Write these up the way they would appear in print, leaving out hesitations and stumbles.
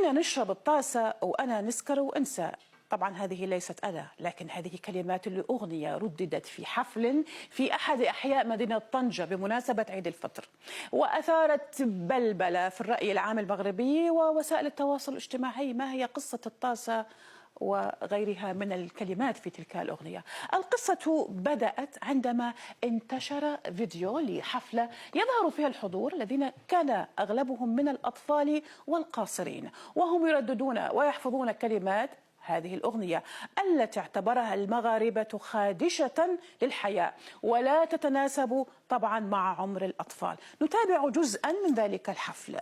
إحنا نشرب الطاسة وأنا نسكر وأنسى. طبعا هذه ليست أنا، لكن هذه كلمات لأغنية رددت في حفل في أحد أحياء مدينة طنجة بمناسبة عيد الفطر، وأثارت بلبلة في الرأي العام المغربي ووسائل التواصل الاجتماعي. ما هي قصة الطاسة وغيرها من الكلمات في تلك الأغنية؟ القصة بدأت عندما انتشر فيديو لحفلة يظهر فيها الحضور الذين كان أغلبهم من الأطفال والقاصرين، وهم يرددون ويحفظون كلمات هذه الأغنية التي اعتبرها المغاربة خادشة للحياة ولا تتناسب طبعا مع عمر الأطفال. نتابع جزءا من ذلك الحفل.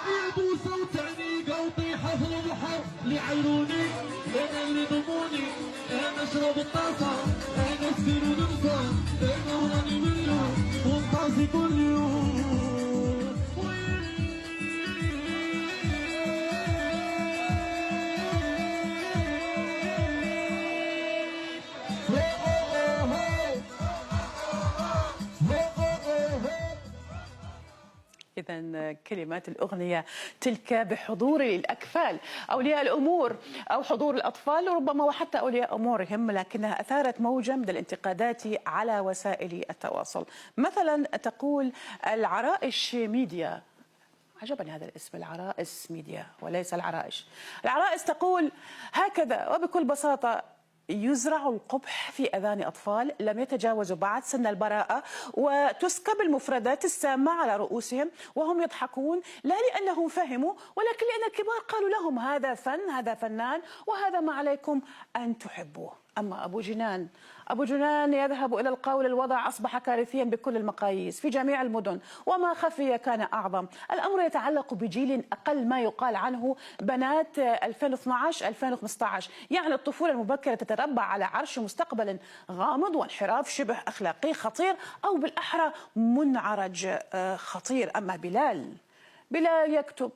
يدو صوتني قوطي حفل البحر لعيروني انا اللي ضموني انا اشرب الطاسه انا اسكر وننسى انا وراني مليون والطاسي كل يوم. إذا كلمات الأغنية تلك بحضور الأكفال، أولياء الأمور أو حضور الأطفال ربما وحتى أولياء أمورهم، لكنها أثارت موجة من الانتقادات على وسائل التواصل. مثلا تقول العرائش ميديا، عجبني هذا الاسم، العرائس ميديا وليس العرائش. العرائس تقول هكذا وبكل بساطة: يزرع القبح في أذان أطفال لم يتجاوزوا بعد سن البراءة، وتسكب المفردات السامة على رؤوسهم وهم يضحكون، لا لأنهم فهموا ولكن لأن الكبار قالوا لهم هذا فن، هذا فنان، وهذا ما عليكم أن تحبوه. أما أبو جنان يذهب إلى القول: الوضع أصبح كارثيا بكل المقاييس في جميع المدن، وما خفي كان أعظم. الأمر يتعلق بجيل أقل ما يقال عنه بنات 2012-2015، يعني الطفولة المبكرة تتربع على عرش مستقبل غامض وانحراف شبه أخلاقي خطير، أو بالأحرى منعرج خطير. أما بلال يكتب: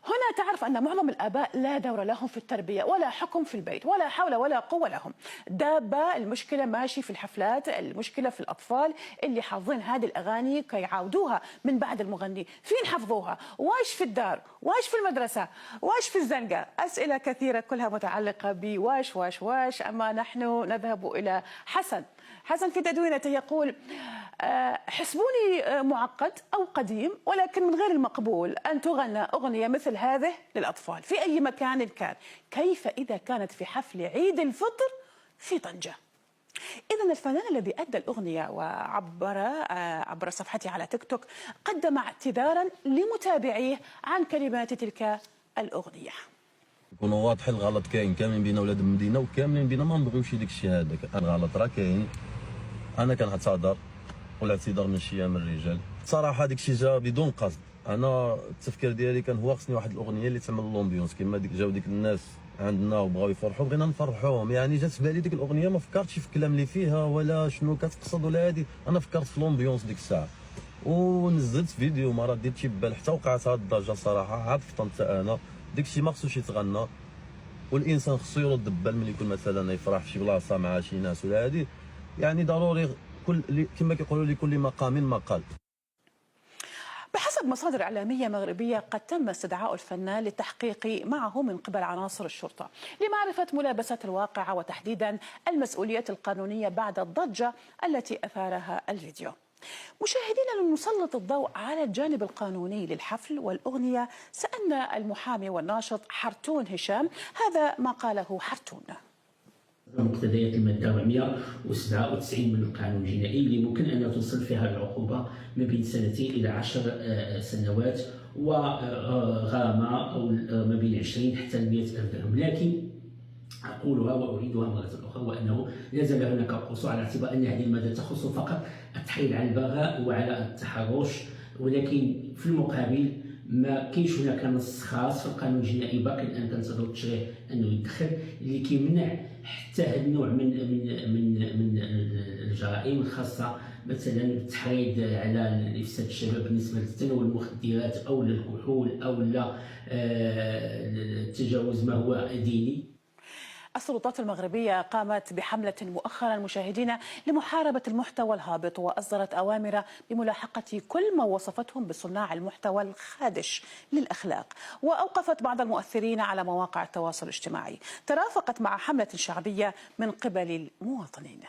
هنا تعرف أن معظم الآباء لا دور لهم في التربية ولا حكم في البيت ولا حول ولا قوة لهم. دابة المشكلة ماشي في الحفلات، المشكلة في الأطفال اللي حافظين هذه الأغاني كي يعاودوها من بعد المغني. فين حفظوها؟ وايش في الدار؟ وايش في المدرسة؟ وايش في الزنقة؟ أسئلة كثيرة كلها متعلقة بواش واش واش. أما نحن نذهب إلى حسن في تدوينته يقول: حسبوني معقد أو قديم، ولكن من غير المقبول أن تغنى أغنية مثل هذه للأطفال في أي مكان كان، كيف إذا كانت في حفل عيد الفطر في طنجة؟ إذن الفنان الذي أدى الأغنية عبر صفحته على تيك توك قدم اعتذارا لمتابعيه عن كلمات تلك الأغنية. يكونوا واضح الغلط كاين كاملين بينا ولاد المدينه وكاملين بينا ما نبغيوش داك الشيء هذاك. الغلط راه كاين، انا كنعتذر والاعتذار من شي من الرجال. صراحه داك الشيء جا بدون قصد. انا التفكير ديالي كان هو خصني واحد الاغنيه اللي تعمل لومبيونس كما ديك جاو ديك الناس عندنا وبغاو يفرحوا بغينا نفرحوهم. يعني جات في بالي ديك الاغنيه، ما فكرتش في الكلام اللي فيها ولا شنو كتقصد ولا هادي، انا فكرت في لومبيونس ديك الساعه ونزلت فيديو ما رديتش ببال حتى وقعت هاد الضجه. صراحه عرفت حتى انا داك الشيء ما خصوش يتغنى، والانسان خصو يرد بال ملي يكون مثلا يفرح في شي بلاصه مع شي ناس ولا هادي. يعني ضروري كما كيقولوا لكل مقام مقال. بحسب مصادر إعلامية مغربية قد تم استدعاء الفنان للتحقيق معه من قبل عناصر الشرطة لمعرفة ملابسات الواقعة وتحديدا المسؤوليات القانونية بعد الضجة التي أثارها الفيديو. مشاهدينا، لنسلط الضوء على الجانب القانوني للحفل والأغنية سألنا المحامي والناشط حرتون هشام، هذا ما قاله حرتون. مقتضيات الماده 497 من القانون الجنائي اللي ممكن ان توصل فيها العقوبه ما بين 2 إلى 10 سنوات وغرامه او ما بين 20 حتى 100,000 درهم. لكن اقولها واعيدها مره اخرى، وانه لا زال هناك قصور على اعتبار ان هذه الماده تخص فقط التحريض على البغاء وعلى التحرش، ولكن في المقابل ما كاينش هناك نص خاص في القانون الجنائي باقي الان كنتظروا التشريع انه يدخل اللي كيمنع حتى هذا النوع من الجرائم الخاصه مثلا التحريض على افساد الشباب بالنسبه لتناول المخدرات او للكحول او لا التجاوز ما هو ديني. السلطات المغربية قامت بحملة مؤخرا مشاهدينا لمحاربة المحتوى الهابط، وأصدرت أوامر بملاحقة كل ما وصفتهم بصناع المحتوى الخادش للأخلاق، وأوقفت بعض المؤثرين على مواقع التواصل الاجتماعي. ترافقت مع حملة شعبية من قبل المواطنين.